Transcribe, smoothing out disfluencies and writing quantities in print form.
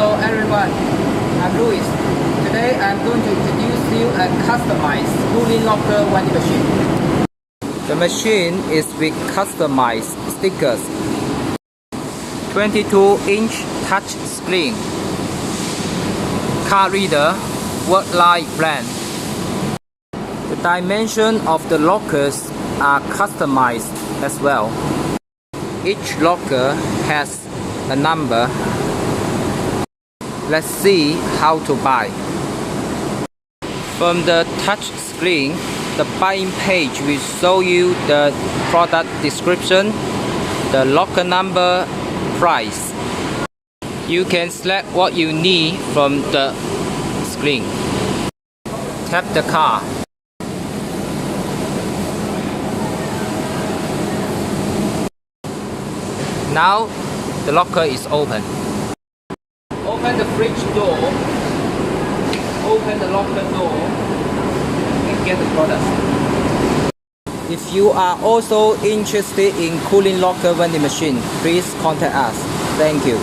Hello everyone, I'm Louis. Today I'm going to introduce you a customized cooling locker vending machine. The machine is with customized stickers, 22-inch touch screen, card reader, word line brand. The dimension of the lockers are customized as well. Each locker has a number. Let's see how to buy. From the touch screen, the buying page will show you the product description, the locker number, price. You can select what you need from the screen. Tap the card. Now the locker is open. Open the fridge door, open the locker door, and get the product. If you are also interested in cooling locker vending machine, please contact us. Thank you.